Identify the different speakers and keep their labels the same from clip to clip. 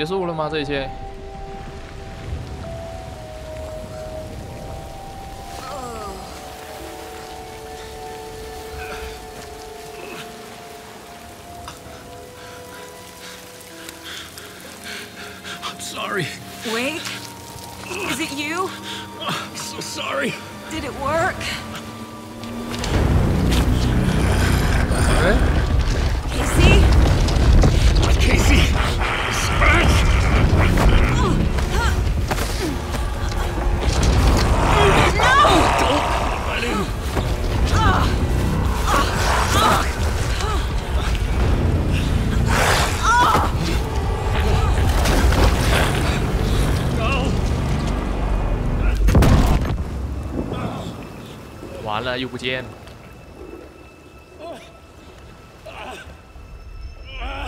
Speaker 1: 结束了吗？这一切？
Speaker 2: Sorry.
Speaker 3: Wait. Is it you?
Speaker 2: I'm so sorry.
Speaker 3: Did it work? Casey?
Speaker 2: Casey! Scratch!
Speaker 3: No!
Speaker 2: Don't let him.
Speaker 1: 完了，又不见。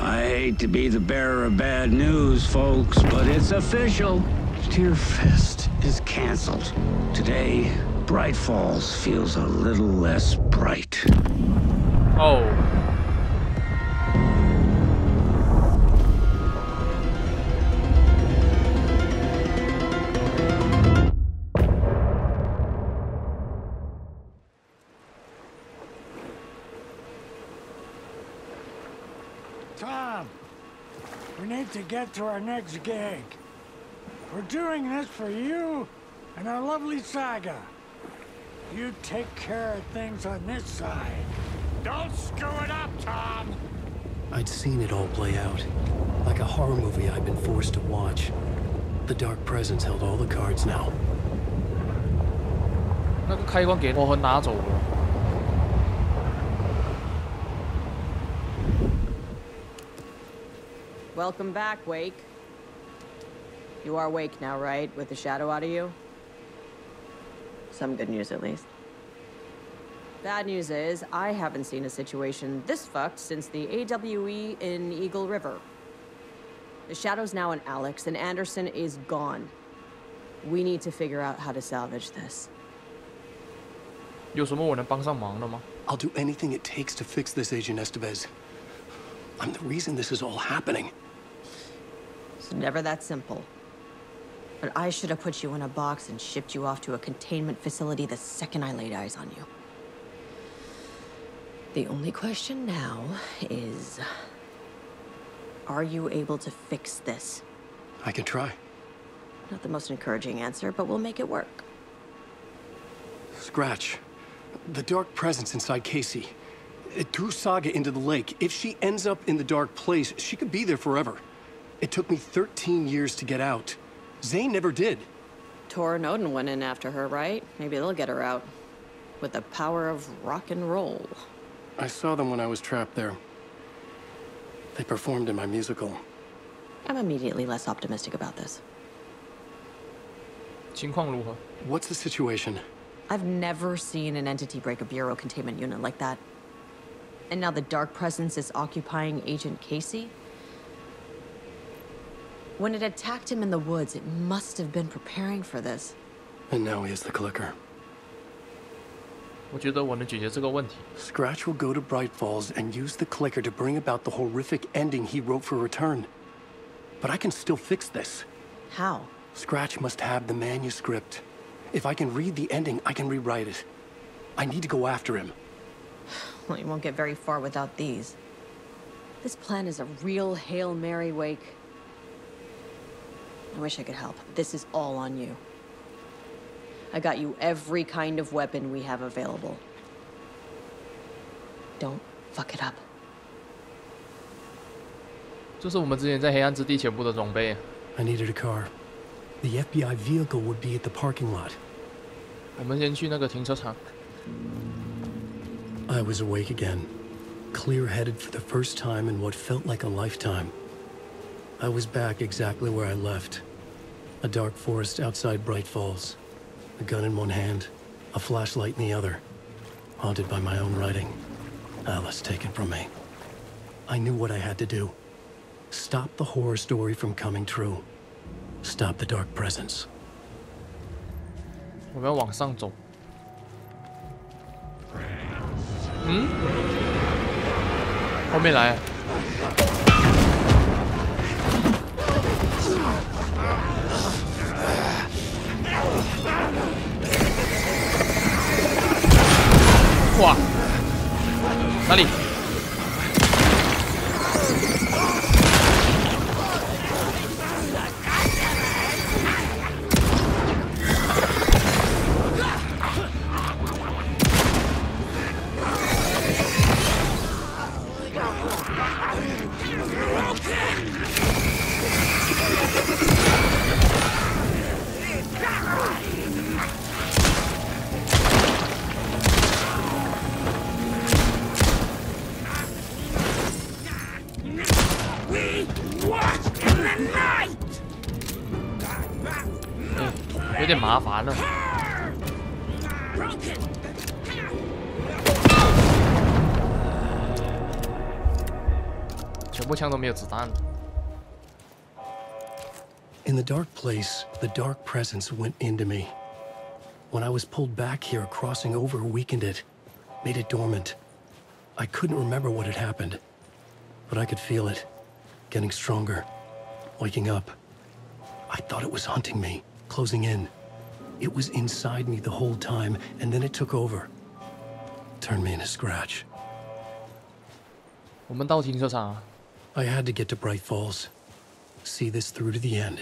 Speaker 4: I hate to be the bearer of bad news, folks, but it's official. Tear Fest is canceled. Today, Bright Falls feels a little less bright.
Speaker 1: Oh.
Speaker 5: Tom, we need to get to our next gig. We're doing this for you and our lovely saga. You take care of things on this side. Don't screw it up, Tom!
Speaker 6: I'd seen it all play out. Like a horror movie I'd been forced to watch. The Dark Presence held all the cards now.
Speaker 1: 那个开关给魔魂拿走了。
Speaker 3: Welcome back, Wake. You are awake now, right? With the shadow out of you? Some good news, at least. Bad news is, I haven't seen a situation this fucked since the AWE in Eagle River. The shadow's now in Alex, and Anderson is gone. We need to figure out how to salvage this.
Speaker 1: 有什么我能帮上忙的吗？
Speaker 6: I'll do anything it takes to fix this, Agent Estevez. I'm the reason this is all happening.
Speaker 3: It's never that simple. But I should have put you in a box and shipped you off to a containment facility the second I laid eyes on you. The only question now is... are you able to fix this?
Speaker 6: I can try.
Speaker 3: Not the most encouraging answer, but we'll make it work.
Speaker 6: Scratch. The Dark Presence inside Casey. It threw Saga into the lake. If she ends up in the dark place, she could be there forever. It took me 13 years to get out. Zane never did.
Speaker 3: Tor and Odin went in after her, right? Maybe they'll get her out. With the power of rock and roll.
Speaker 6: I saw them when I was trapped there. They performed in my musical.
Speaker 3: I'm immediately less optimistic about this.
Speaker 1: 情况如何？
Speaker 6: What's the situation?
Speaker 3: I've never seen an entity break a bureau containment unit like that. And now the Dark Presence is occupying Agent Casey? When it attacked him in the woods, it must have been preparing for this.
Speaker 6: And now he has the clicker.
Speaker 1: 我觉得我能解决这个问题。
Speaker 6: Scratch will go to Bright Falls and use the clicker to bring about the horrific ending he wrote for Return. But I can still fix this.
Speaker 3: How?
Speaker 6: Scratch must have the manuscript. If I can read the ending, I can rewrite it. I need to go after him.
Speaker 3: Well, you won't get very far without these. This plan is a real Hail Mary, Wake. I wish I could help, but this is all on you. I got you every kind of weapon we have available. Don't fuck it up.
Speaker 1: 这是我们之前在黑暗之地全部的装备。
Speaker 6: I needed a car. The FBI vehicle would be at the parking lot.
Speaker 1: 我们先去那个停车场。
Speaker 6: I was awake again, clear-headed for the first time in what felt like a lifetime. I was back exactly where I left. A dark forest outside Bright Falls. A gun in one hand, a flashlight in the other. Haunted by my own writing. Alice taken from me. I knew what I had to do. Stop the horror story from coming true. Stop the Dark Presence.
Speaker 1: 我们要往上走。嗯？后面来。哇，哪里？有点麻烦了。全部枪都没有子弹。
Speaker 6: In the dark place, the dark presence went into me. When I was pulled back here, crossing over weakened it, made it dormant. I couldn't remember what had happened, but I could feel it, getting stronger, waking up. I thought it was hunting me, closing in. It was inside me the whole time, and then it took over. Turned me into Scratch.
Speaker 1: 我们到停车场啊。
Speaker 6: I had to get to Bright Falls. See this through to the end.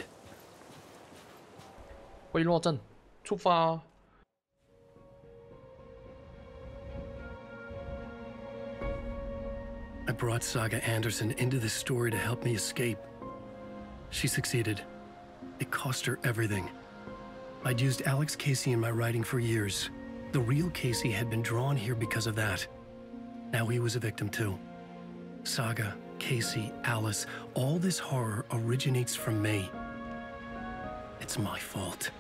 Speaker 1: 回落镇，出发。
Speaker 6: I brought Saga Anderson into this story to help me escape. She succeeded. It cost her everything. I'd used Alex Casey in my writing for years. The real Casey had been drawn here because of that. Now he was a victim too. Saga, Casey, Alice, all this horror originates from me. It's my fault.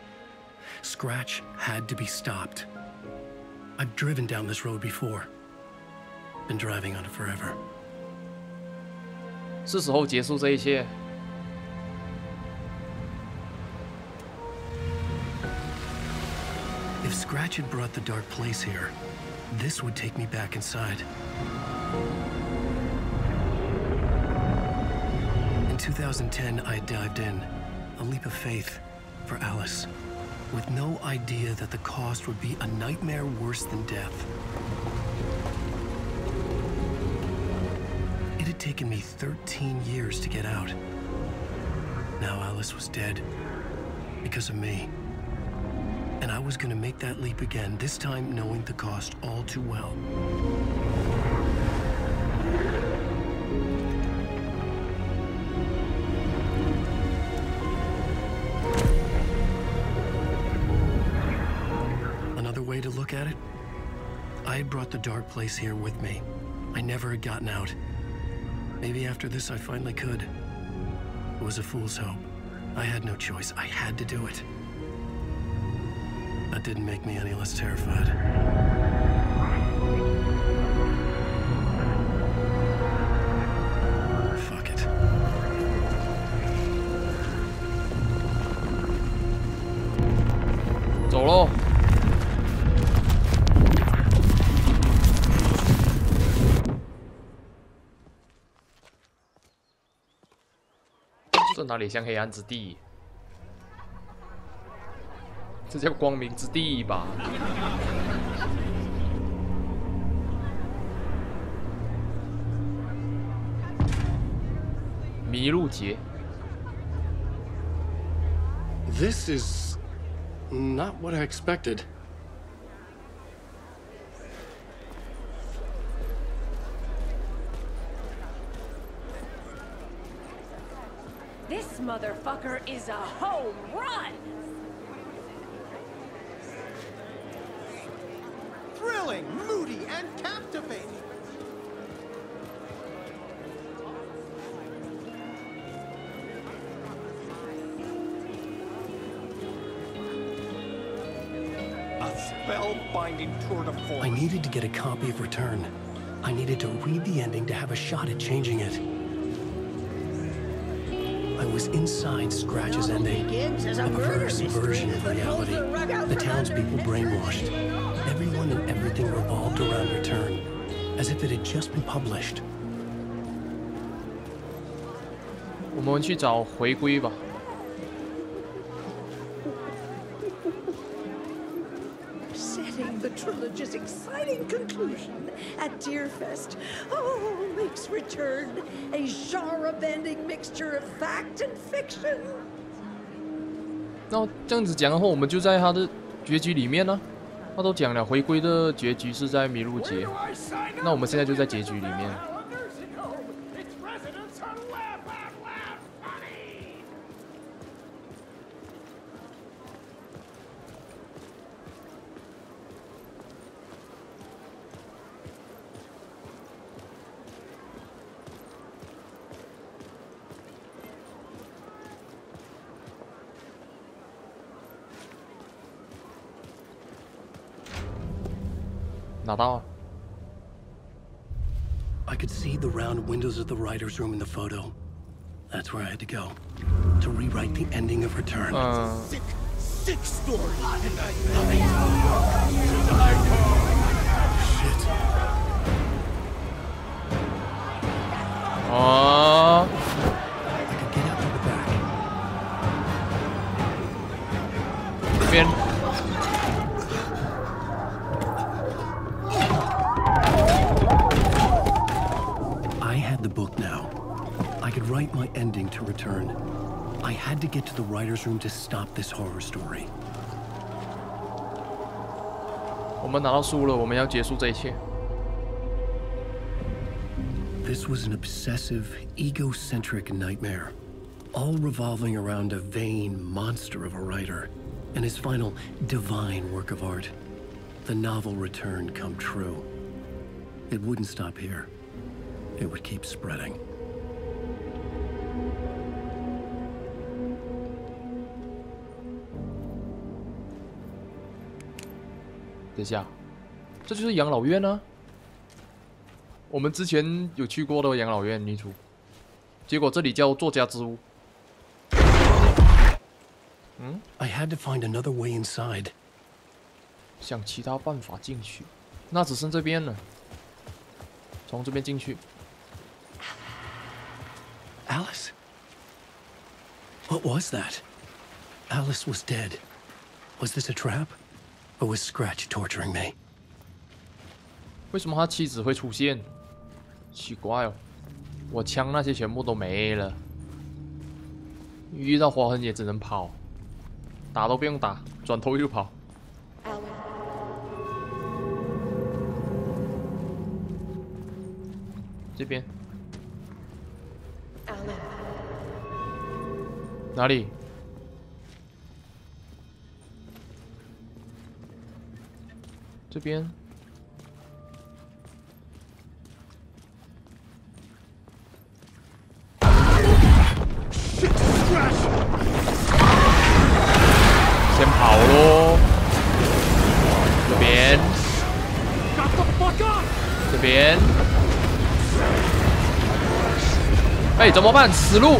Speaker 6: Scratch had to be stopped. I've driven down this road before. Been driving on it forever.
Speaker 1: 是时候结束这一切。
Speaker 6: If Scratch had brought the dark place here, this would take me back inside. In 2010, I dived in, a leap of faith for Alice, with no idea that the cost would be a nightmare worse than death. It had taken me 13 years to get out. Now Alice was dead because of me. And I was gonna make that leap again, this time knowing the cost all too well. Another way to look at it, I had brought the dark place here with me. I never had gotten out. Maybe after this I finally could. It was a fool's hope. I had no choice. I had to do it. That didn't make me any less terrified. Fuck it.
Speaker 1: 走喽。这哪里像黑暗之地？这叫光明之地吧？迷路节。
Speaker 6: This is not what I expected.
Speaker 7: This motherfucker is a home run!
Speaker 8: Thrilling, moody, and captivating. A spellbinding tour de force.
Speaker 6: I needed to get a copy of Return. I needed to read the ending to have a shot at changing it. I was inside Scratch's ending, a perverse version of reality. The townspeople brainwashed. Everyone and everything revolved around Return, as if it had just been published.
Speaker 1: 我们去找回归吧。
Speaker 9: exciting conclusion at Deerfest. Oh, Make's return, a genre-bending mixture of fact and fiction.
Speaker 1: 那这样子讲的话，我们就在他的结局里面呢。他都讲了，回归的结局是在麋鹿节。那我们现在就在结局里面。拿到啊
Speaker 6: I could see the round windows of the writer's room in the photo. That's where I had to go to rewrite the ending of Return.
Speaker 2: Sick story.
Speaker 6: Shit.
Speaker 1: 啊！
Speaker 6: I could get out through the back.
Speaker 1: 这边。
Speaker 6: The book now. I could write my ending to Return. I had to get to the writer's room to stop this horror story.
Speaker 1: 我们拿到书了，我们要结束这一切。
Speaker 6: This was an obsessive, egocentric nightmare, all revolving around a vain monster of a writer and his final divine work of art. The novel Return come true. It wouldn't stop here. It would keep spreading.
Speaker 1: 等一下，这就是养老院啊！我们之前有去过的养老院，女主。结果这里叫作家之屋。嗯
Speaker 6: I had to find another way inside.
Speaker 1: 想其他办法进去，那只剩这边了。从这边进去。
Speaker 6: Alice? What was that? Alice was dead. Was this a trap? Or was Scratch torturing me?
Speaker 1: 为什么他妻子会出现？奇怪哦，我枪那些全部都没了。遇到划痕也只能跑，打都不用打，转头就跑。这边。 哪里？这边。先跑咯。这边。这边。哎，怎么办？死路！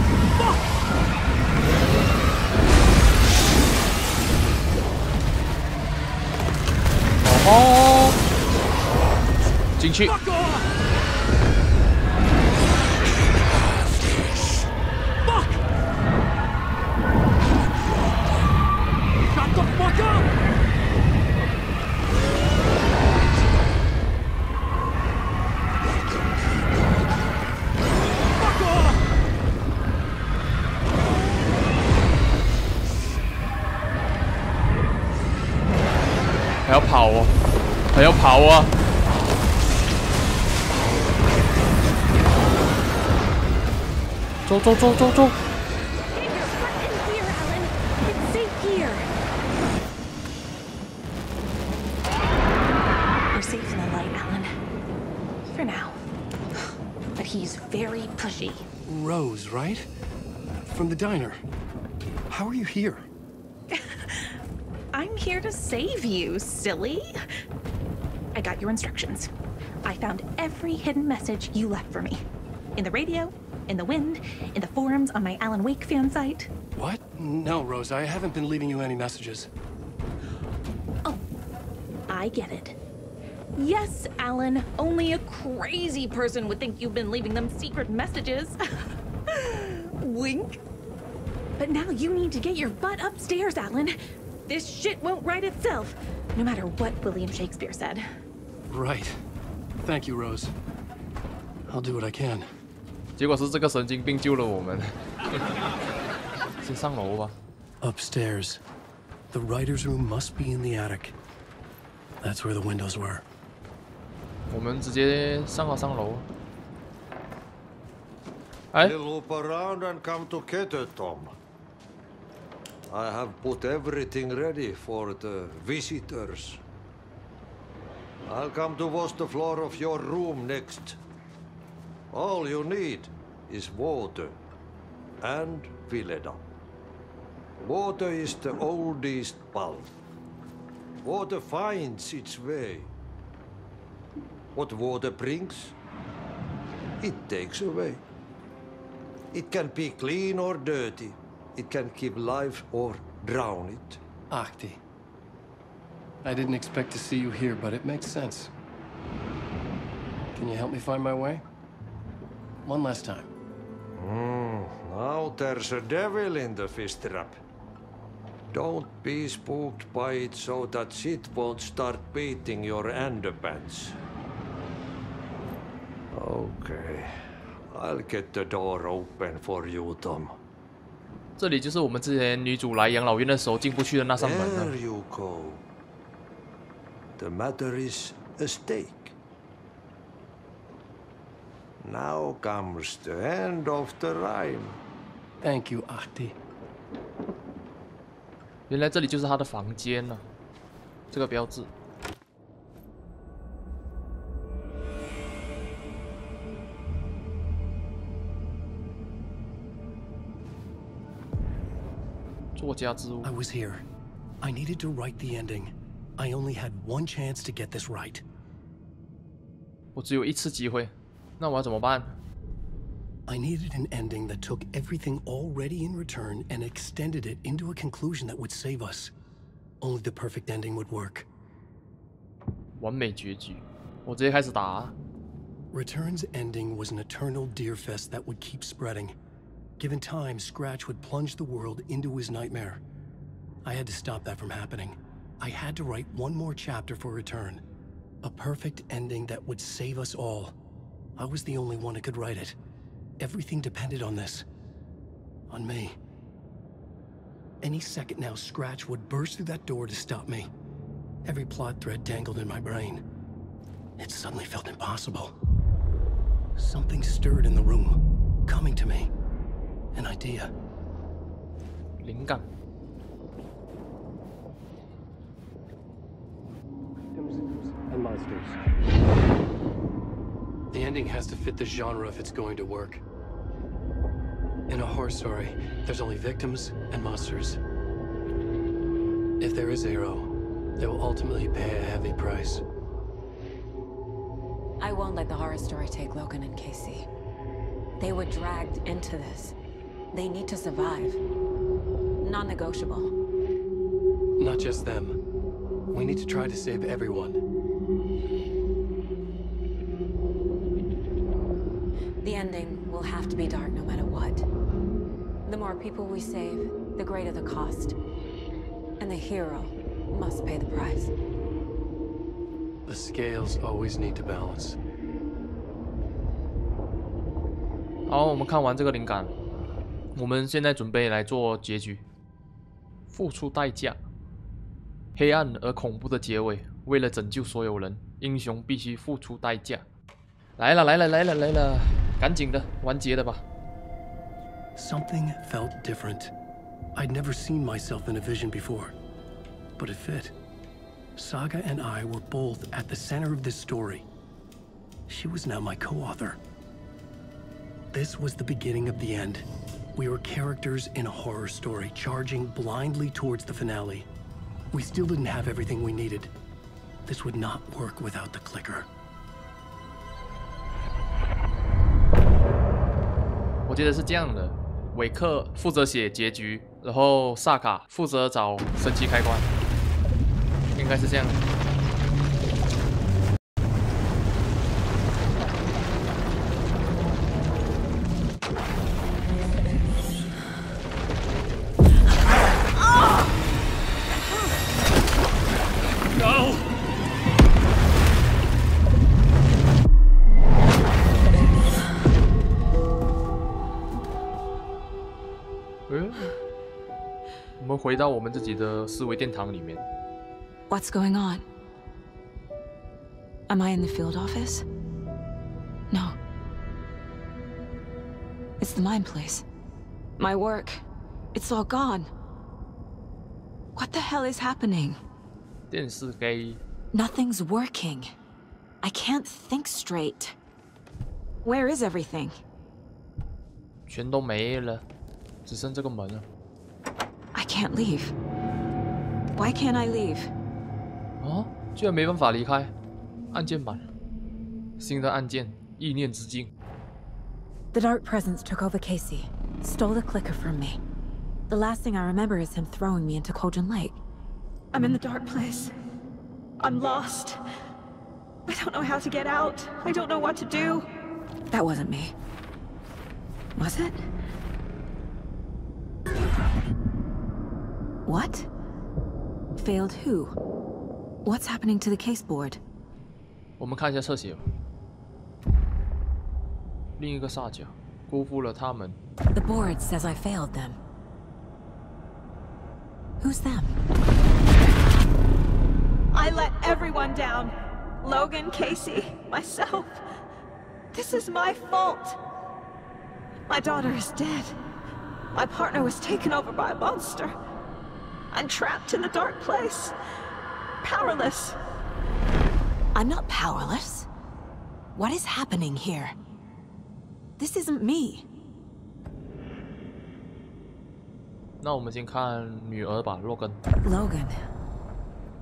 Speaker 1: 哦，进去。还要跑哦，还要跑啊！走走走走走！
Speaker 10: We're safe in the light, Alan. For now. But he's very pushy.
Speaker 6: Rose, right? From the diner. How are you here?
Speaker 10: I'm here to save you, silly. I got your instructions. I found every hidden message you left for me. In the radio, in the wind, in the forums on my Alan Wake fan site.
Speaker 6: What? No, Rose, I haven't been leaving you any messages.
Speaker 10: Oh, I get it. Yes, Alan, only a crazy person would think you've been leaving them secret messages. Wink. But now you need to get your butt upstairs, Alan. This shit won't right itself, no matter what William Shakespeare said.
Speaker 6: Right. Thank you, Rose. I'll do what I can.
Speaker 1: 结果是这个神经病救了我们。先上楼吧。
Speaker 6: Upstairs. The writer's room must be in the attic. That's where the windows were.
Speaker 1: 我们直接上楼。哎。
Speaker 11: Loop around and come together, Tom. I have put everything ready for the visitors. I'll come to wash the floor of your room next. All you need is water and Vileda. Water is the oldest bulb. Water finds its way. What water brings, it takes away. It can be clean or dirty. It can give life or drown it.
Speaker 6: Ahti. I didn't expect to see you here, but it makes sense. Can you help me find my way? One last time.
Speaker 11: Now there's a devil in the fish trap. Don't be spooked by it so that shit won't start beating your underpants. Okay. I'll get the door open for you, Tom.
Speaker 1: 这里就是我们之前女主来养老院的时候进不去的那扇门了。
Speaker 11: There you go. The matter is a stake. Now comes the end of the rhyme.
Speaker 6: Thank you, Ahti.
Speaker 1: 原来这里就是他的房间呢、这个标志。作家之屋。
Speaker 6: I was here. I needed to write the ending. I only had one chance to get this right.
Speaker 1: 我只有一次机会，那我要怎么办？
Speaker 6: I needed an ending that took everything already in return and extended it into a conclusion that would save us. Only the perfect ending would work.
Speaker 1: 完美结局，我直接开始打。
Speaker 6: Return's ending was an eternal deer fest that would keep spreading. Given time, Scratch would plunge the world into his nightmare. I had to stop that from happening. I had to write one more chapter for Return. A perfect ending that would save us all. I was the only one who could write it. Everything depended on this. On me. Any second now, Scratch would burst through that door to stop me. Every plot thread tangled in my brain. It suddenly felt impossible. Something stirred in the room, coming to me. An idea.
Speaker 1: 灵感。
Speaker 6: And monsters. The ending has to fit the genre if it's going to work. In a horror story, there's only victims and monsters. If there is a hero, they will ultimately pay a heavy price.
Speaker 3: I won't let the horror story take Logan and Casey. They were dragged into this. They need to survive. Non-negotiable.
Speaker 6: Not just them. We need to try to save everyone.
Speaker 3: The ending will have to be dark no matter what. The more people we save, the greater the cost. And the hero must pay the price.
Speaker 6: The scales always need to balance.
Speaker 1: 好，我们看完这个灵感，我们现在准备来做结局。付出代价，黑暗而恐怖的结尾。为了拯救所有人，英雄必须付出代价。来了，来了，来了，来了！赶紧的，完结的吧。
Speaker 6: Something felt different. I'd never seen myself in a vision before, but it fit. Saga and I were both at the center of this story. She was now my co-author. This was the beginning of the end. We were characters in a horror story, charging blindly towards the finale. We still didn't have everything we needed. This would not work without the clicker.
Speaker 1: 我觉得是这样的，韦克负责写结局，然后萨卡负责找神奇开关，应该是这样的。回到我们自己的思维殿堂里面。
Speaker 12: What's going on? Am I in the field office? No. It's the mine place. My work. It's all gone. What the hell is happening?
Speaker 1: 电视机
Speaker 12: Nothing's working. I can't think straight. Where is everything?
Speaker 1: 全都没了，只剩这个门了。
Speaker 12: I can't leave. Why can't I leave?
Speaker 1: 啊，居然没办法离开。按键版，新的按键，意念之镜。
Speaker 12: The dark presence took over Casey, stole the clicker from me. The last thing I remember is him throwing me into Cauldron Lake. I'm in the dark place. I'm lost. I don't know how to get out. I don't know what to do. That wasn't me. Was it? What? Failed who? What's happening to the case board?
Speaker 1: 我们看一下侧写吧。另一个煞甲辜负了他们。
Speaker 12: The board says I failed them. Who's them? I let everyone down. Logan, Casey, myself. This is my fault. My daughter is dead. My partner was taken over by a monster. I'm trapped in the dark place. Powerless. I'm not powerless. What is happening here? This isn't me.
Speaker 1: 那我们先看女儿吧，Logan。
Speaker 12: Logan.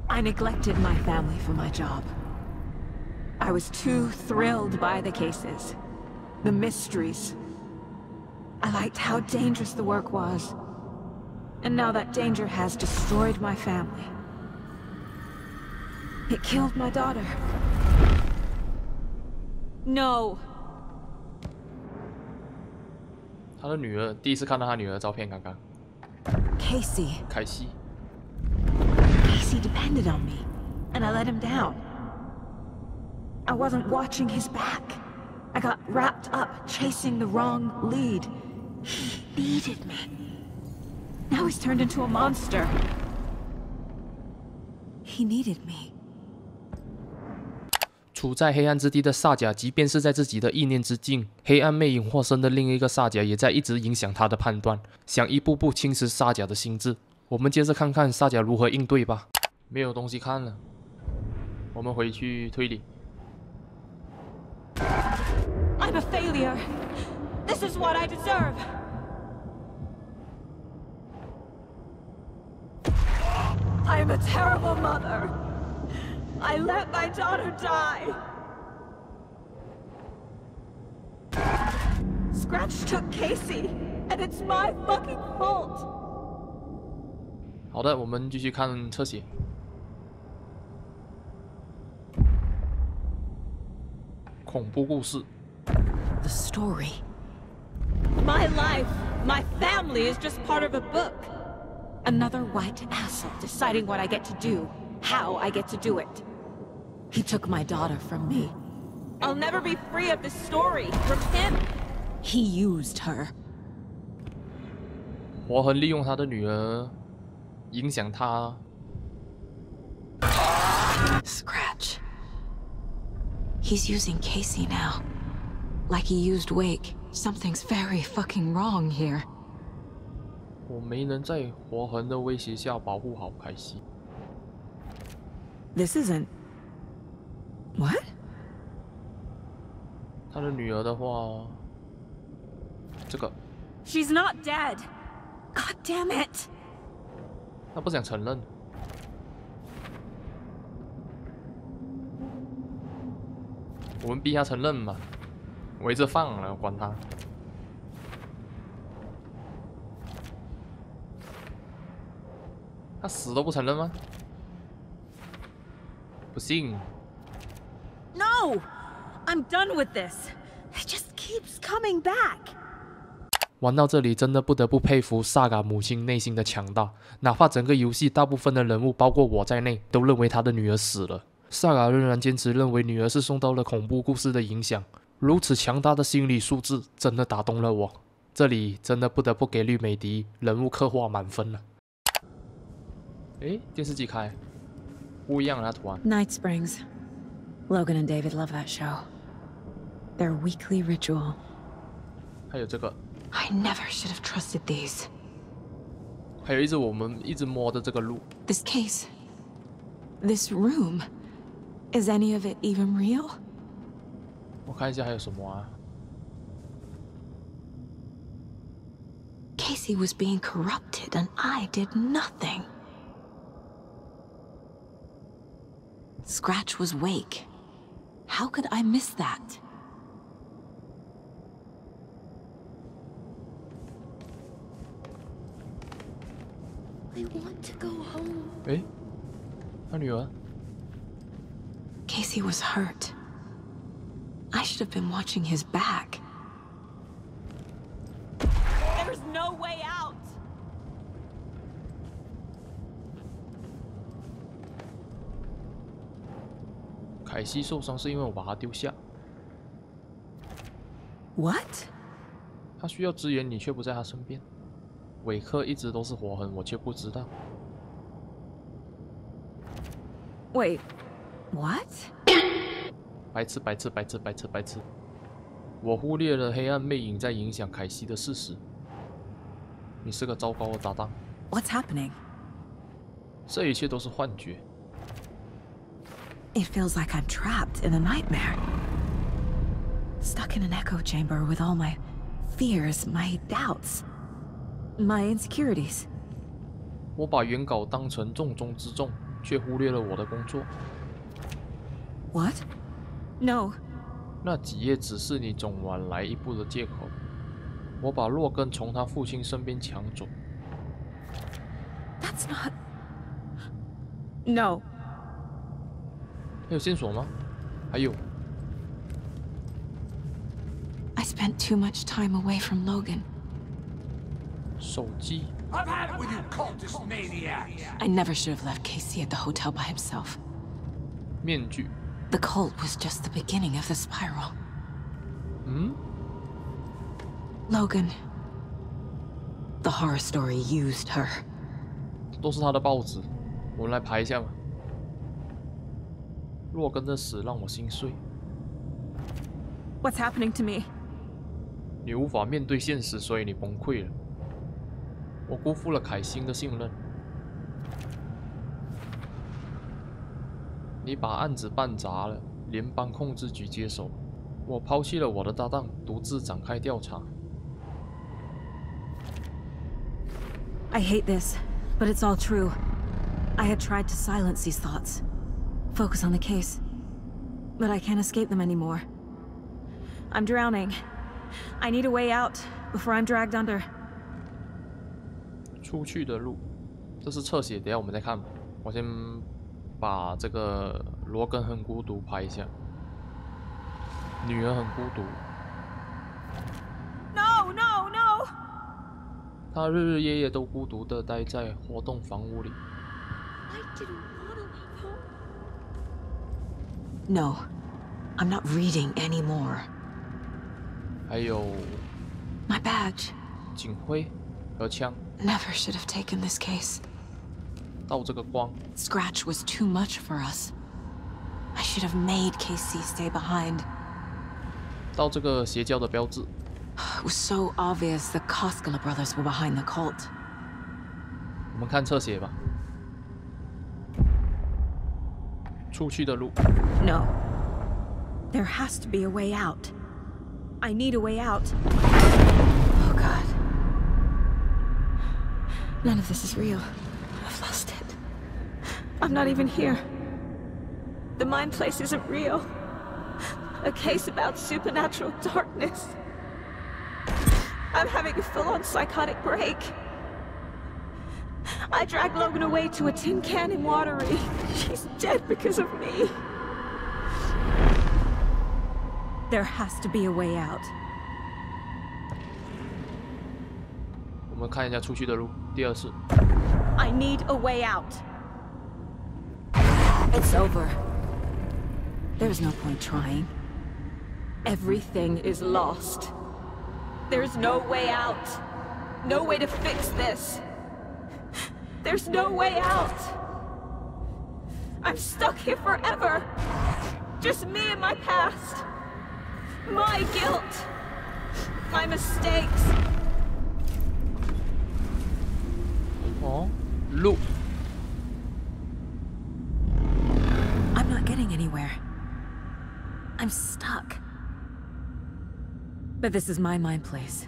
Speaker 12: I neglected my family for my job. I was too thrilled by the cases, the mysteries. I liked how dangerous the work was. And now that danger has destroyed my family. It killed my daughter. No.
Speaker 1: 他的女儿，第一次看到他女儿的照片，刚刚。
Speaker 12: Casey.
Speaker 1: 凯西。
Speaker 12: Casey depended on me, and I let him down. I wasn't watching his back. I got wrapped up chasing the wrong lead. He needed me. Now he's turned into a monster. He needed me.
Speaker 1: 处在黑暗之地的萨甲，即便是在自己的意念之境，黑暗魅影化身的另一个萨甲，也在一直影响他的判断，想一步步侵蚀萨甲的心智。我们接着看看萨甲如何应对吧。没有东西看了，我们回去推理。
Speaker 12: I'm a failure. This is what I deserve. I'm a terrible mother. I let my daughter die. Scratch took Casey, and it's my fucking fault.
Speaker 1: 好的，我们继续看侧写。恐怖故事。
Speaker 12: The story. My life, my family is just part of a book. Another white asshole deciding what I get to do, how I get to do it. He took my daughter from me. I'll never be free of this story from him. He used her.
Speaker 1: 活痕利用他的女儿，影响他。
Speaker 12: Scratch. He's using Casey now. Like he used Wake. Something's very fucking wrong here.
Speaker 1: 我没能在活痕的威胁下保护好凯西。
Speaker 12: This isn't... What?
Speaker 1: 他的女儿的话，这个。
Speaker 12: She's not dead. God damn it.
Speaker 1: 他不想承认。我们逼他承认嘛，围着放了，管他。他死都不承认吗？不信。
Speaker 12: No! I'm done with this. It just keeps coming back.
Speaker 1: 玩到这里，真的不得不佩服萨嘎母亲内心的强大。哪怕整个游戏大部分的人物，包括我在内，都认为他的女儿死了，萨嘎仍然坚持认为女儿是受到了恐怖故事的影响。如此强大的心理素质，真的打动了我。这里真的不得不给绿美迪人物刻画满分了。诶，电视机开，不一样的图案。
Speaker 13: Night Springs. Logan and David love that show. Their weekly ritual.
Speaker 1: 还有这个。
Speaker 13: I never should have trusted these.
Speaker 1: 还有我们一直摸的这个路。
Speaker 13: This case. This room. Is any of it even real?
Speaker 1: 我看一下还有什么啊。
Speaker 13: Casey was being corrupted and I did nothing. Scratch was wake. How could I miss that?
Speaker 9: I want to go home.
Speaker 1: 诶，他女儿。
Speaker 13: Casey was hurt. I should have been watching his back.
Speaker 12: There's no way out.
Speaker 1: 凯西受伤是因为我把他丢下。
Speaker 13: What?
Speaker 1: 他需要支援，你却不在他身边。韦克一直都是活痕，我却不知道。
Speaker 13: Wait, what?
Speaker 1: 白痴！我忽略了黑暗魅影在影响凯西的事实。你是个糟糕的搭档。
Speaker 13: What's happening?
Speaker 1: 这一切都是幻觉。
Speaker 13: It feels like I'm trapped in a nightmare. Stuck in an echo chamber with all my fears, my doubts, my insecurities.
Speaker 1: 我把原稿当成重中之重，却忽略了我的工作。
Speaker 13: What? No.
Speaker 1: 那几页只是你总晚来一步的借口。我把洛根从他父亲身边抢走。
Speaker 13: That's not. No.
Speaker 1: 还有线索吗？还有。
Speaker 13: I spent too much time away from Logan.
Speaker 1: 手机。
Speaker 2: I've had it with you cultist maniacs.
Speaker 13: I never should have left Casey at the hotel by himself.
Speaker 1: 面具。
Speaker 13: The cult was just the beginning of the spiral. Logan. The horror story used her.
Speaker 1: 都是他的报纸，我们来排一下吧。洛根的死让我心碎。
Speaker 13: What's happening to me?
Speaker 1: 你无法面对现实，所以你崩溃了。我辜负了凯欣的信任。你把案子办砸了，联邦控制局接手。我抛弃了我的搭档，独自展开调查。
Speaker 13: I hate this, but it's all true. I had tried to silence these thoughts, focus on the case, but I can't escape them anymore. I'm drowning. I need a way out before I'm dragged under.
Speaker 1: 出去的路，这是侧写，等一下我们再看。我先把这个罗根很孤独拍一下，女儿很孤独。
Speaker 12: No, no, no!
Speaker 1: 她日日夜夜都孤独地待在活动房屋里。
Speaker 9: I didn't want to leave home.
Speaker 13: No, I'm not reading anymore.
Speaker 1: 还有
Speaker 13: my badge,
Speaker 1: 警徽和枪。
Speaker 13: Never should have taken this case.
Speaker 1: 到这个光
Speaker 13: Scratch was too much for us. I should have made Casey stay behind.
Speaker 1: 到这个邪教的标志
Speaker 13: It was so obvious the Koskela brothers were behind the cult.
Speaker 1: 我们看侧写吧。出去的路
Speaker 13: No. There has to be a way out. I need a way out. Oh God. None of this is real. I've lost it.
Speaker 12: I'm not even here. The mind place isn't real. A case about supernatural darkness. I'm having a full-on psychotic break. I dragged Logan away to a tin can in Watery. She's dead because of me.
Speaker 13: There has to be a way out.
Speaker 1: 我们看一下出去的路，第二次。
Speaker 12: I need a way out.
Speaker 13: It's over. There's no point trying.
Speaker 12: Everything is lost. There's no way out. No way to fix this. There's no way out. I'm stuck here forever. Just me and my past. My guilt. My mistakes.
Speaker 1: Oh, look.
Speaker 13: I'm not getting anywhere. I'm stuck. But this is my mind place.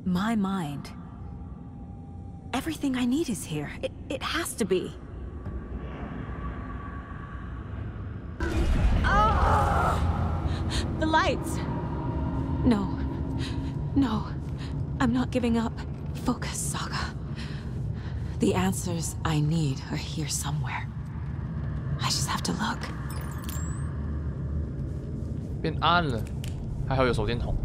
Speaker 13: My mind. Everything I need is here. It has to be.
Speaker 12: Oh! The lights.
Speaker 13: No. No. I'm not giving up. Focus, Saga. The answers I need are here somewhere. I just have to look.
Speaker 1: 变暗了，还好有手电筒。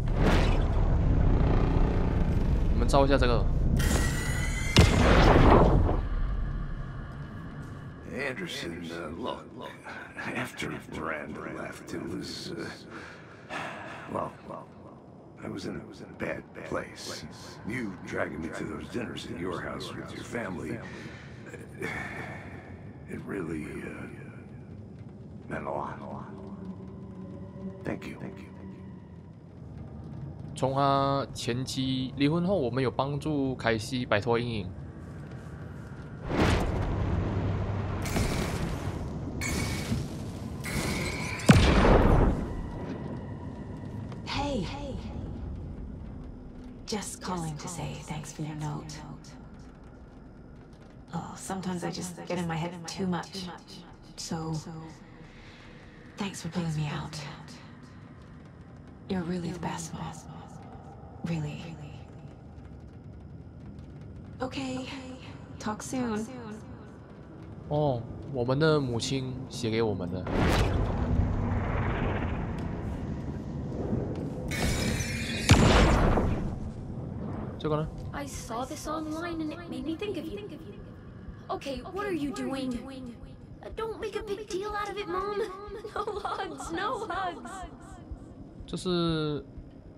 Speaker 1: 我们照一下这个。
Speaker 14: Anderson, look, after Miranda left, it was, well, I was in a bad place. You dragging me to those dinners at your house with your family, it really, meant a lot. Thank you.
Speaker 1: 从他前妻离婚后，我们有帮助凯西摆脱阴影。
Speaker 13: Hey. Just calling to say thanks for your note. Oh, sometimes I just get in my head too much. So, thanks for pulling me out. You're really the best, Mom. Really. Okay. Talk soon.
Speaker 1: 哦，我们的母亲写给我们的。这个呢
Speaker 7: I saw this online and it made me think of you. Okay, what are you doing? Don't make a big deal out of it, Mom. No hugs, no hugs.
Speaker 1: 这是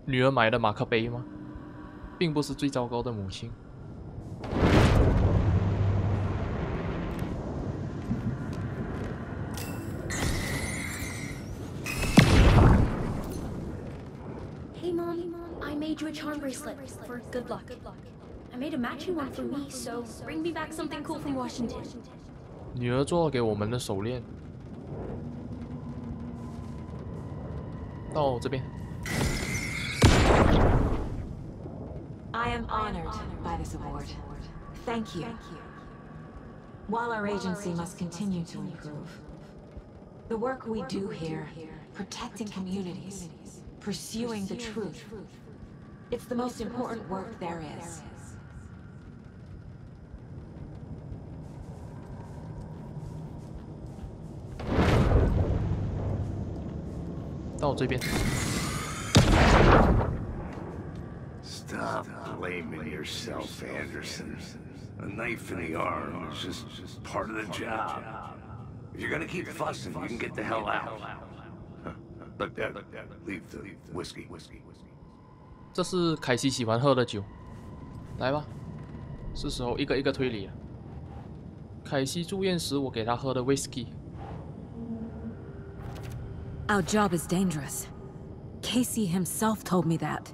Speaker 1: 女儿买的马克杯吗？并不是最糟糕的母亲。
Speaker 7: Hey, Mom, I made you a charm bracelet for good luck. I made a matching one for me, so bring me back something cool from Washington.
Speaker 1: 女儿做给我们的手链。到这边。
Speaker 13: I am honored by this award. Thank you. While our agency must continue to improve, the work we do here, protecting communities, pursuing the truth, it's the most important work there is.
Speaker 1: 到这边。
Speaker 14: Stop blaming yourself, Anderson. A knife in the arm is just part of the job. If you're gonna keep fussing, you can get the hell out. Look, leave the whiskey.
Speaker 1: 这是凯西喜欢喝的酒，来吧，是时候一个一个推理了。凯西住院时，我给她喝的 whisky。
Speaker 13: Our job is dangerous. Casey himself told me that.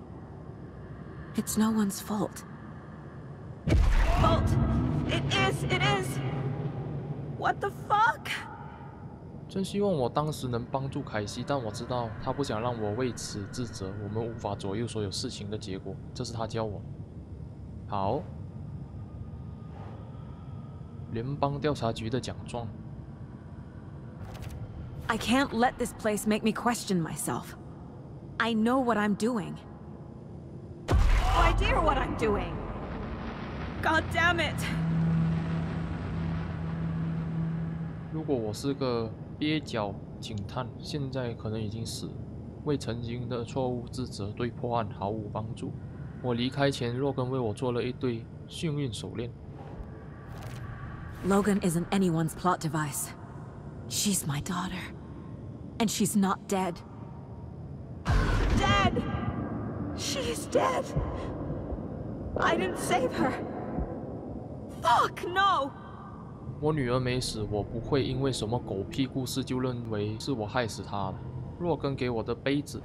Speaker 13: It's no one's fault.
Speaker 12: Fault? It is! What the fuck?
Speaker 1: 真希望我当时能帮助凯西，但我知道他不想让我为此自责。我们无法左右所有事情的结果，这是他教我。好，联邦调查局的奖状。
Speaker 13: I can't let this place make me question myself. I know what I'm doing.
Speaker 12: No idea what I'm doing. God damn it.
Speaker 1: 如果我是个蹩脚警探，现在可能已经死了。为曾经的错误自责，对破案毫无帮助。我离开前，洛根为我做了一对幸运手链。
Speaker 13: Logan isn't anyone's plot device. She's my daughter. And she's not dead.
Speaker 12: Dead! She's dead! I didn't save her. Fuck no！
Speaker 1: 我女儿没死，我不会因为什么狗屁故事就认为是我害死她的。洛根给我的杯子。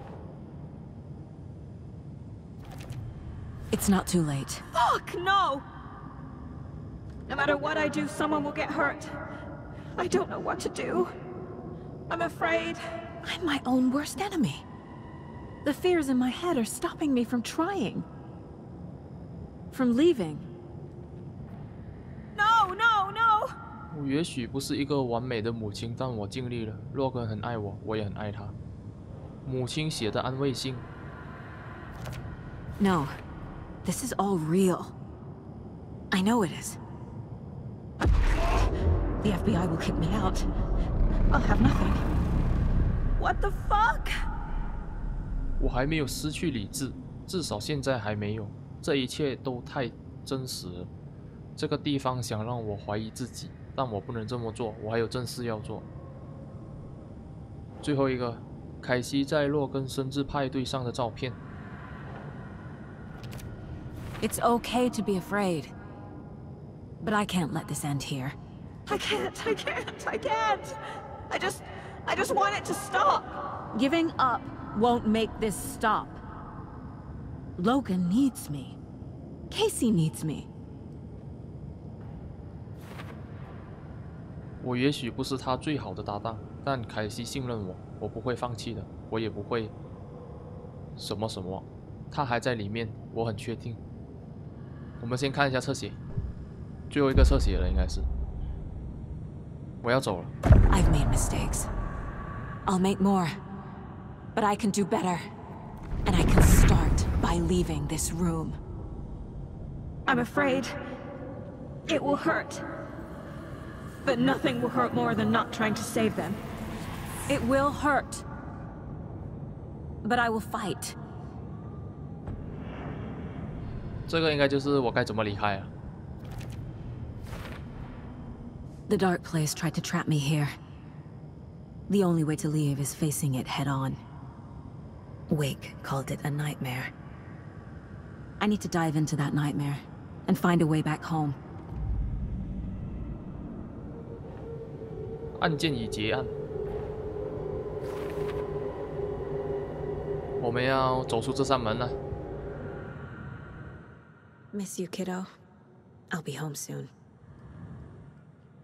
Speaker 13: It's not too late.
Speaker 12: Fuck no! No matter what I do, someone will get hurt. I don't know what to do. I'm afraid.
Speaker 13: I'm my own worst enemy. The fears in my head are stopping me from trying. From leaving.
Speaker 12: No, no, no!
Speaker 1: 我也许不是一个完美的母亲，但我尽力了。洛根很爱我，我也很爱他。母亲写的安慰信。
Speaker 13: No, this is all real. I know it is. The FBI will kick me out. I'll have nothing.
Speaker 12: What the fuck?
Speaker 1: 我还没有失去理智，至少现在还没有。这一切都太真实了。这个地方想让我怀疑自己，但我不能这么做，我还有正事要做。最后一个，凯西在洛根生日派对上的照片。
Speaker 13: It's okay to be afraid, but I can't let this end here.
Speaker 12: I can't. I just want it to stop.
Speaker 13: Giving up won't make this stop. Logan needs me. Casey needs me.
Speaker 1: 我也许不是他最好的搭档，但凯西信任我，我不会放弃的，我也不会什么什么，他还在里面，我很确定。我们先看一下侧写，最后一个侧写了，应该是。我要走了。
Speaker 13: I've made mistakes. I'll make more, but I can do better, and I can start by leaving this room.
Speaker 12: I'm afraid it will hurt. But nothing will hurt more than not trying to save them.
Speaker 13: It will hurt. But I will fight.
Speaker 1: 这个应该就是我该怎么离开啊。
Speaker 13: The dark place tried to trap me here. The only way to leave is facing it head on. Wake called it a nightmare. I need to dive into that nightmare and find a way back home.
Speaker 1: 案件已结案，我们要走出这扇门了。
Speaker 13: Miss you, kiddo. I'll be home soon.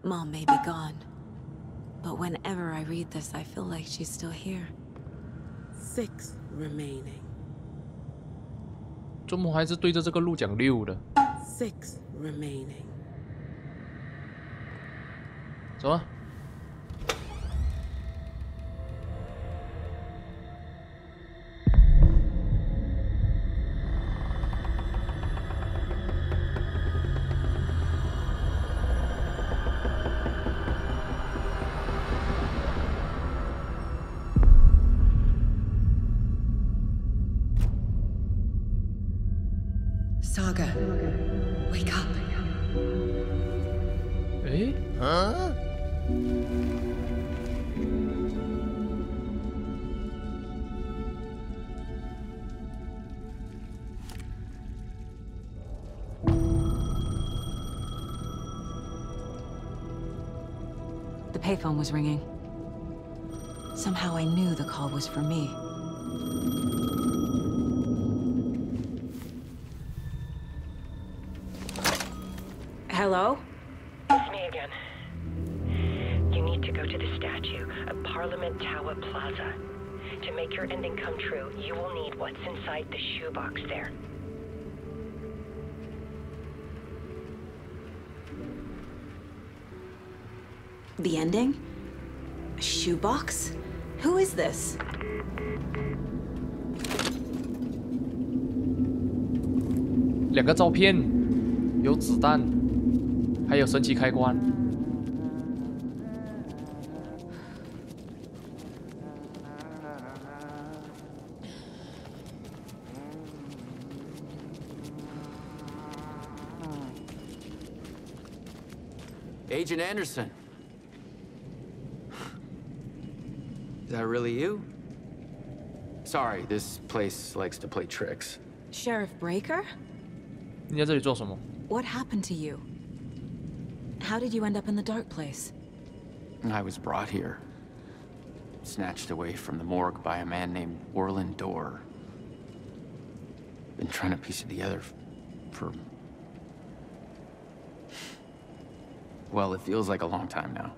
Speaker 13: Mom may be gone, but whenever I read this, I feel like she's still here.
Speaker 15: 6 remaining.
Speaker 1: 怎么还是对着这个路讲6的？
Speaker 15: 6 remaining.
Speaker 1: 走啊！Saga,
Speaker 9: wake up.
Speaker 1: 诶？啊？
Speaker 13: The payphone was ringing. Somehow I knew the call was for me. Hello?
Speaker 16: It's me again. You need to go to the statue of Parliament Tower Plaza. To make your ending come true, you will need what's inside the shoebox there.
Speaker 13: The ending? A shoebox? Who is this?
Speaker 1: 2个照片，有子弹，还有神奇开关。
Speaker 17: Agent Anderson. Is that really you? Sorry, this place likes to play tricks.
Speaker 13: Sheriff Breaker?
Speaker 1: 你在这里做什么？
Speaker 13: What happened to you? How did you end up in the dark place?
Speaker 17: I was brought here. Snatched away from the morgue by a man named Orland Dorr. Been trying to piece it together for... Well, it feels like a long time now.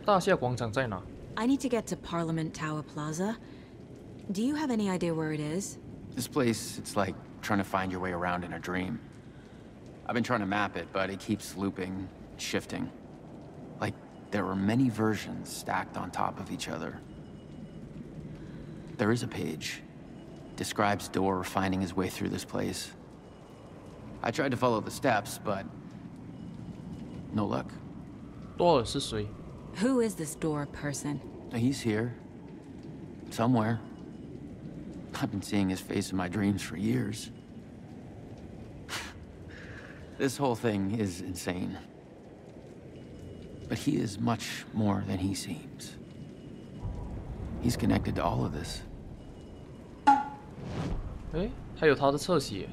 Speaker 1: 大夏广场在哪？
Speaker 13: I need to get to Parliament Tower Plaza. Do you have any idea where it is?
Speaker 17: This place, it's like trying to find your way around in a dream. I've been trying to map it, but it keeps looping, shifting. Like there were many versions stacked on top of each other. There is a page. Describes Dorr finding his way through this place. I tried to follow the steps, but no luck.
Speaker 1: 多尔是谁？
Speaker 13: Who is this Dorr person?
Speaker 17: He's here. Somewhere. I've been seeing his face in my dreams for years. This whole thing is insane. But he is much more than he seems. He's connected to all of this.
Speaker 1: 哎，他有他的侧写。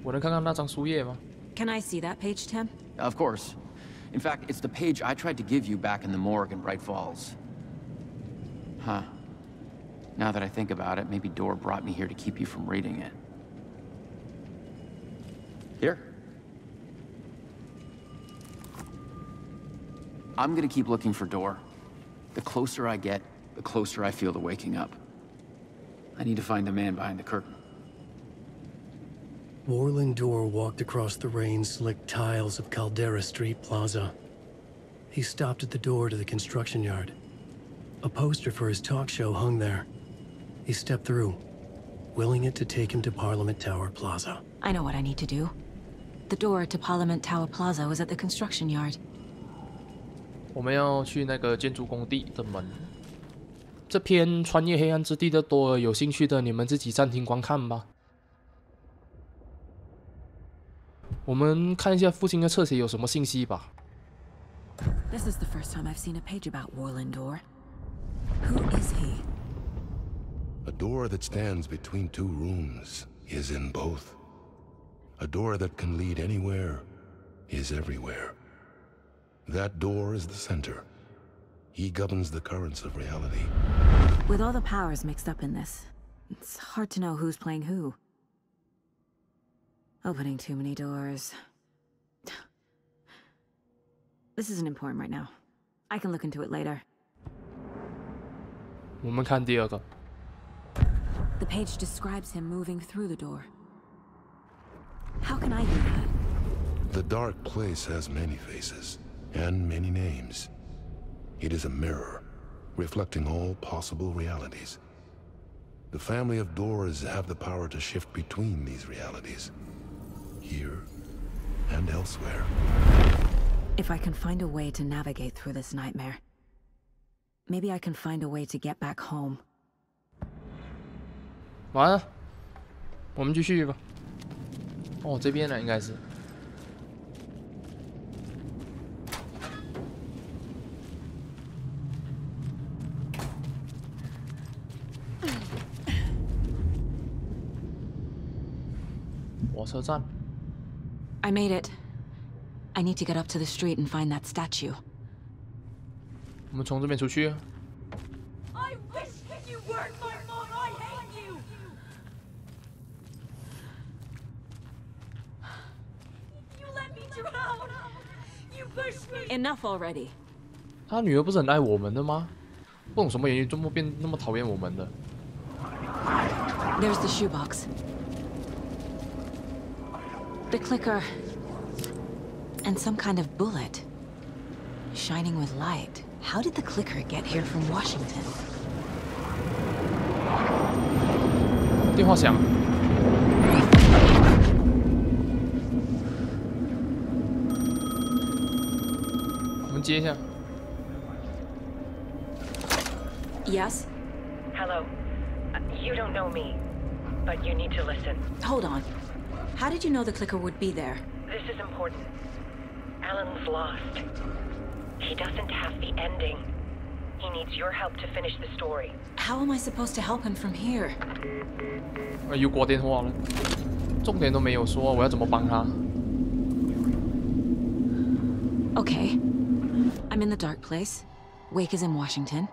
Speaker 1: 我能看看那张书页吗？
Speaker 13: Can I see that page, Tim?
Speaker 17: Of course. In fact, it's the page I tried to give you back in the morgue in Bright Falls. Huh. Now that I think about it, maybe Dorr brought me here to keep you from reading it. Here. I'm gonna keep looking for Dorr. The closer I get, the closer I feel to waking up. I need to find the man behind the curtain.
Speaker 6: Orland Dorr walked across the rain-slicked tiles of Caldera Street Plaza. He stopped at the door to the construction yard. A poster for his talk show hung there. He stepped through, willing it to take him to Parliament Tower Plaza.
Speaker 13: I know what I need to do. The door to Parliament Tower Plaza was at the construction yard.
Speaker 1: 我们要去那个建筑工地的门。这篇穿越黑暗之地的多尔，有兴趣的你们自己暂停观看吧。我们看一下父亲的侧写有什么信息吧。
Speaker 13: This is the first time I've seen a page about Orland Dorr. Who is he?
Speaker 18: A door that stands between two rooms is in both. A door that can lead anywhere is everywhere. That door is the center. He governs the currents of reality.
Speaker 13: With all the powers mixed up in this, it's hard to know who's playing who. Opening too many doors. This isn't important right now. I can look into it later.
Speaker 1: 我们看第二个。
Speaker 13: The page describes him moving through the door. How can I do that?
Speaker 18: The dark place has many faces and many names. It is a mirror, reflecting all possible realities. The family of Dorrs have the power to shift between these realities, here and elsewhere.
Speaker 13: If I can find a way to navigate through this nightmare, maybe I can find a way to get back home.
Speaker 1: 完了，我们继续吧。哦，这边呢应该是。火车站。
Speaker 13: I made it. I need to get up to the street and find that statue.
Speaker 1: 我们从这边出去。
Speaker 7: I wish you weren't my mom. I hate you. You let me drown. You pushed me.
Speaker 13: Enough already.
Speaker 1: 他女儿不是很爱我们的吗？不懂什么原因，这么变那么讨厌我们的。
Speaker 13: There's the shoebox. The clicker. And some kind of bullet. Shining with light. How did the clicker get here from Washington?
Speaker 1: 电话响。我们接一下。
Speaker 13: Yes?
Speaker 16: Hello. You don't know me, but you need to listen.
Speaker 13: Hold on. How did you know the clicker would be there?
Speaker 16: This is important. Alan's lost. He doesn't have the ending. He needs your help to finish the story.
Speaker 13: How am I supposed to help him from here?
Speaker 1: 又挂电话了，重点都没有说，我要怎么帮他？
Speaker 13: Okay. I'm in the dark place. Wake is in Washington.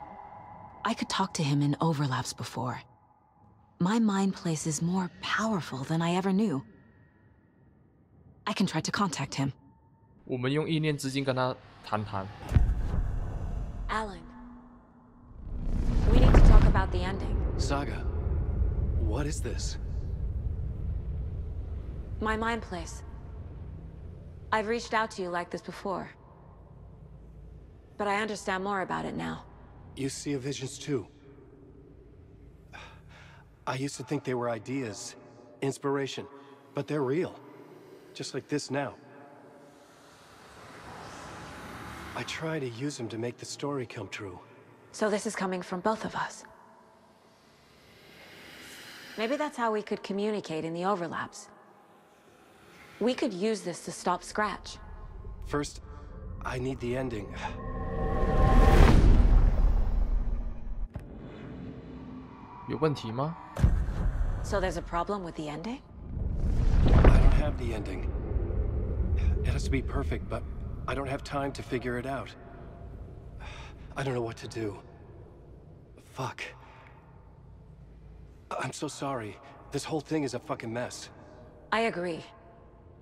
Speaker 13: I could talk to him in overlaps before. My mind place is more powerful than I ever knew. I can try to contact him.
Speaker 1: 我们用意念之境跟他谈谈。
Speaker 13: Alan, we need to talk about the ending.
Speaker 6: Saga, what is this?
Speaker 13: My mind place. I've reached out to you like this before. But I understand more about it now.
Speaker 6: You see visions too. I used to think they were ideas, inspiration, but they're real. Just like this now. I try to use them to make the story come true.
Speaker 13: So this is coming from both of us. Maybe that's how we could communicate in the overlaps. We could use this to stop Scratch.
Speaker 6: First, I need the ending.
Speaker 13: So there's a problem with the ending?
Speaker 6: I don't have the ending. It has to be perfect, but I don't have time to figure it out. I don't know what to do. Fuck. I'm so sorry. This whole thing is a fucking mess.
Speaker 13: I agree.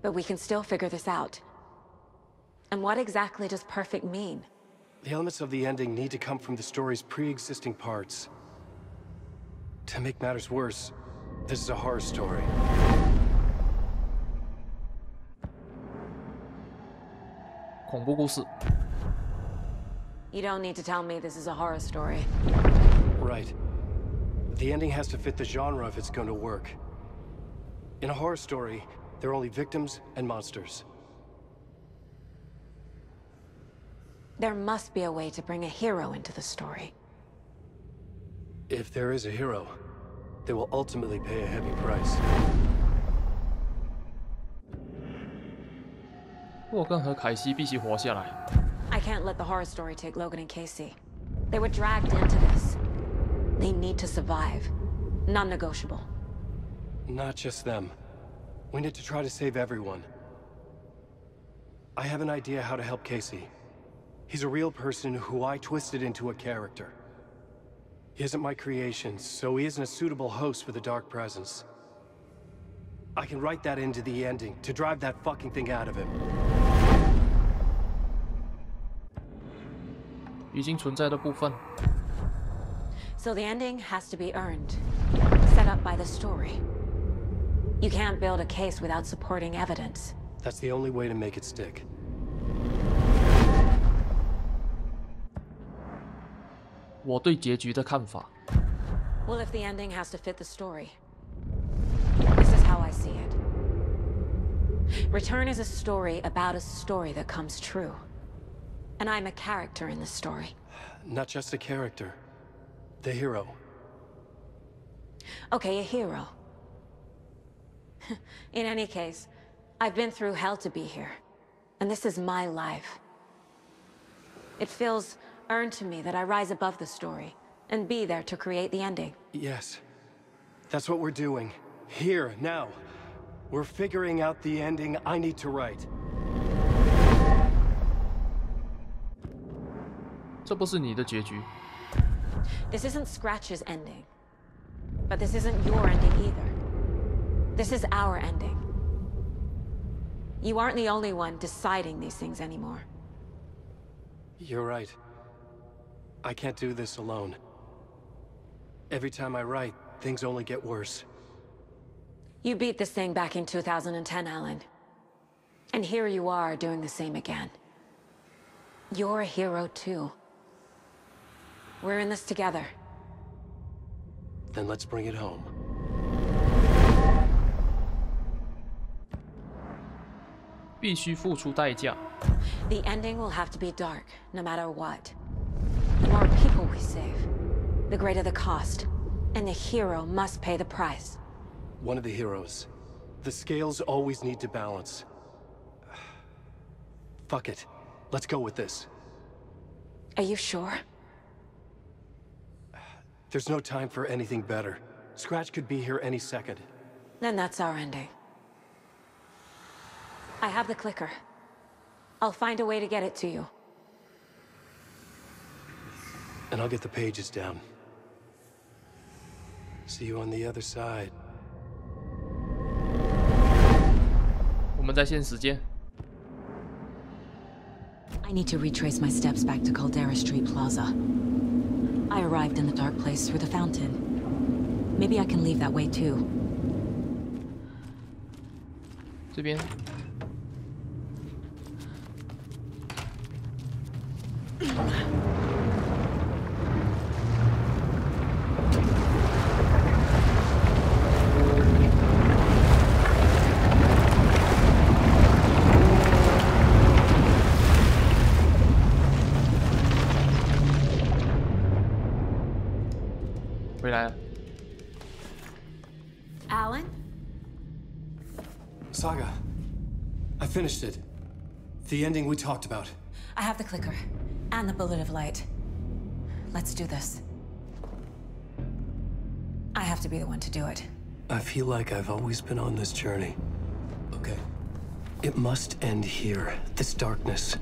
Speaker 13: But we can still figure this out. And what exactly does perfect mean?
Speaker 6: The elements of the ending need to come from the story's pre-existing parts. To make matters worse, this is a horror story.
Speaker 13: You don't need to tell me this is a horror story.
Speaker 6: Right. The ending has to fit the genre if it's going to work. In a horror story, there are only victims and monsters.
Speaker 13: There must be a way to bring a hero into the story.
Speaker 6: If there is a hero, they will ultimately pay a heavy price.
Speaker 1: 霍根和凯西必须活下来。
Speaker 13: I can't let the horror story take Logan and Casey. They were dragged into this. They need to survive. Non-negotiable.
Speaker 6: Not just them. We need to try to save everyone. I have an idea how to help Casey. He's a real person who I twisted into a character. He isn't my creation, so he isn't a suitable host for the Dark Presence. I can write that into the ending to drive that fucking thing out of him.
Speaker 1: 已经存在的部分。
Speaker 13: So the ending has to be earned, set up by the story. You can't build a case without supporting evidence.
Speaker 6: That's the only way to make it stick.
Speaker 1: 我对结局的看法。
Speaker 13: Well, if the ending has to fit the story, this is how I see it. Return is a story about a story that comes true. And I'm a character in the story.
Speaker 6: Not just a character. The hero.
Speaker 13: Okay, a hero. In any case, I've been through hell to be here. And this is my life. It feels earned to me that I rise above the story and be there to create the ending.
Speaker 6: Yes. That's what we're doing. Here, now. We're figuring out the ending I need to write.
Speaker 1: 这不是你的结局。
Speaker 13: This isn't Scratch's ending. But this isn't your ending either. This is our ending. You aren't the only one deciding these things anymore.
Speaker 6: You're right. I can't do this alone. Every time I write, things only get worse.
Speaker 13: You beat this thing back in 2010, Alan. And here you are doing the same again. You're a hero too. We're in this together.
Speaker 6: Then let's bring it home.
Speaker 1: 必须付出代价。
Speaker 13: The ending will have to be dark, no matter what. The more people we save, the greater the cost. And the hero must pay the price.
Speaker 6: One of the heroes. The scales always need to balance. Fuck it. Let's go with this.
Speaker 13: Are you sure?
Speaker 6: There's no time for anything better. Scratch could be here any second.
Speaker 13: Then that's our ending. I have the clicker. I'll I'll find a way to get it to you.
Speaker 6: And I'll get the pages down. See you on the other side.
Speaker 1: 我们在线时间。
Speaker 13: I need to retrace my steps back to Caldera Street Plaza. I arrived in the dark place through the fountain. Maybe I can leave that way too.
Speaker 1: 这边。回来了。
Speaker 13: Alan?
Speaker 6: Saga, I finished it. The ending we talked about.
Speaker 13: I have the clicker and the bullet of light. Let's do this. I have to be the one to do it.
Speaker 6: I feel like I've always been on this journey. Okay. It must end here, this darkness.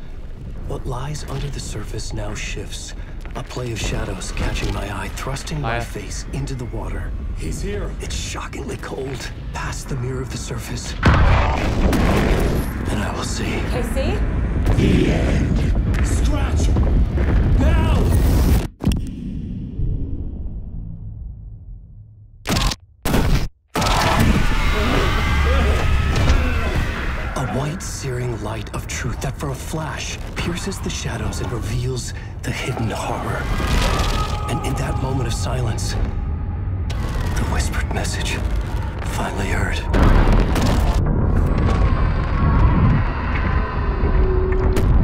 Speaker 6: What lies under the surface now shifts. A play of shadows catching my eye, thrusting my face into the water. He's here. It's shockingly cold, past the mirror of the surface. And I will see.
Speaker 13: Casey?
Speaker 6: The end. Scratch! Now! A white, searing light of truth that for a flash pierces the shadows and reveals the hidden horror. And in that moment of silence, the whispered message finally heard.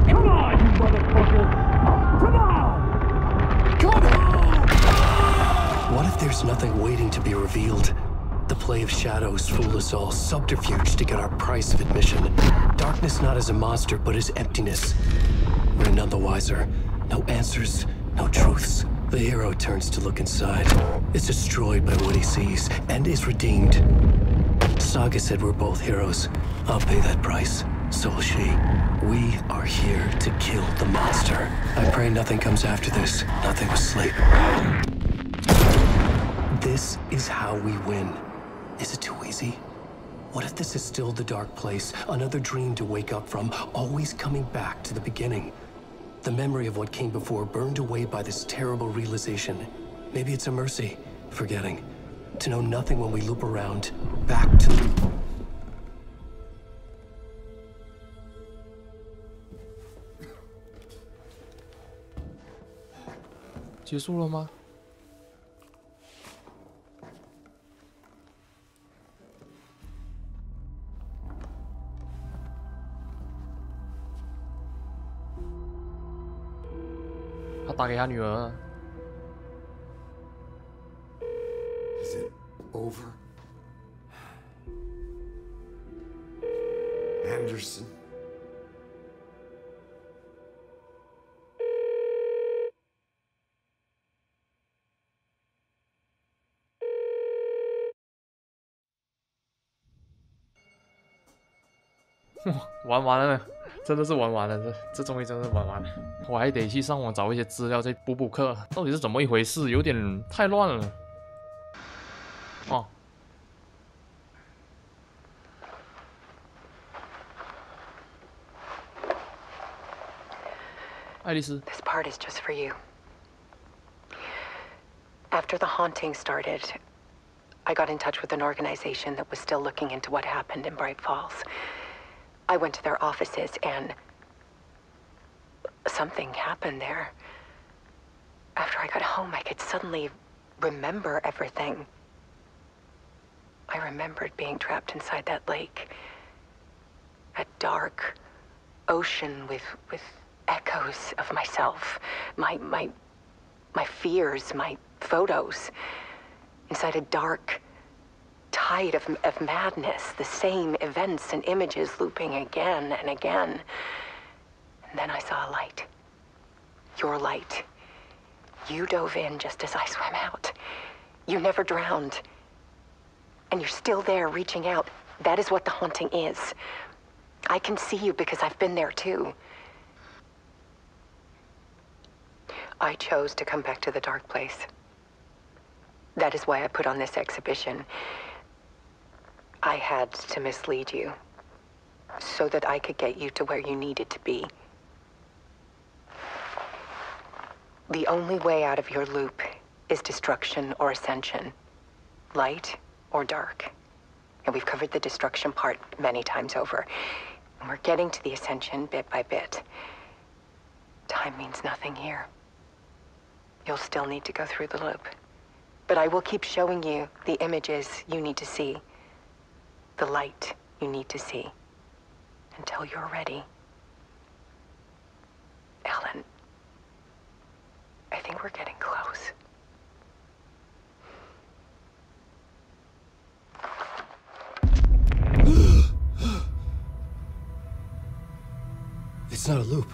Speaker 2: Come on, you motherfucker! Come on! Come on!
Speaker 6: What if there's nothing waiting to be revealed? The play of shadows fool us all, subterfuge to get our price of admission. Darkness not as a monster, but as emptiness. We're none the wiser. No answers, no truths. The hero turns to look inside. Is destroyed by what he sees, and is redeemed. Saga said we're both heroes. I'll pay that price. So will she. We are here to kill the monster. I pray nothing comes after this. Nothing but sleep. This is how we win. Is it too easy? What if this is still the dark place? Another dream to wake up from, always coming back to the beginning. The memory of what came before burned away by this terrible realization. Maybe it's a mercy, forgetting. To know nothing when we loop around, back to...
Speaker 1: 结束了吗？他打给他女儿。
Speaker 14: Is it over? Anderson?
Speaker 1: 玩完了，真的是玩完了，这终于真的是玩完了。我还得去上网找一些资料再补课，到底是怎么一回事？有点太乱了。哦。爱丽丝。
Speaker 16: This part is just for you. After the haunting started, I got in touch with an organization that was still looking into what happened in Bright Falls. I went to their offices and something happened there. After I got home, I could suddenly remember everything. I remembered being trapped inside that lake. A dark ocean with echoes of myself, my fears, my photos. Inside a dark tide of madness, the same events and images looping again and again. And then I saw a light. Your light. You dove in just as I swam out. You never drowned. And you're still there reaching out. That is what the haunting is. I can see you because I've been there too. I chose to come back to the dark place. That is why I put on this exhibition. I had to mislead you, so that I could get you to where you needed to be. The only way out of your loop is destruction or ascension, light or dark. And we've covered the destruction part many times over. And we're getting to the ascension bit by bit. Time means nothing here. You'll still need to go through the loop. But I will keep showing you the images you need to see, the light you need to see, until you're ready. Ellen, I think we're getting close.
Speaker 6: It's not a loop.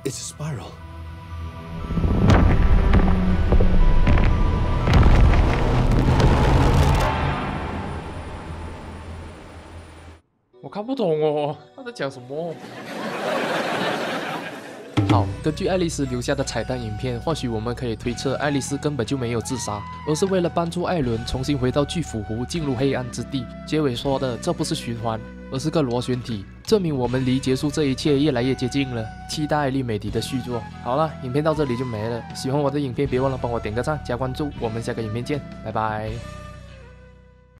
Speaker 6: It's a spiral.
Speaker 1: 我看不懂哦，他在讲什么？好，根据爱丽丝留下的彩蛋影片，或许我们可以推测，爱丽丝根本就没有自杀，而是为了帮助艾伦重新回到巨斧湖，进入黑暗之地。结尾说的，这不是循环，而是个螺旋体，证明我们离结束这一切越来越接近了。期待利美迪的续作。好了，影片到这里就没了。喜欢我的影片，别忘了帮我点个赞、加关注。我们下个影片见，拜拜。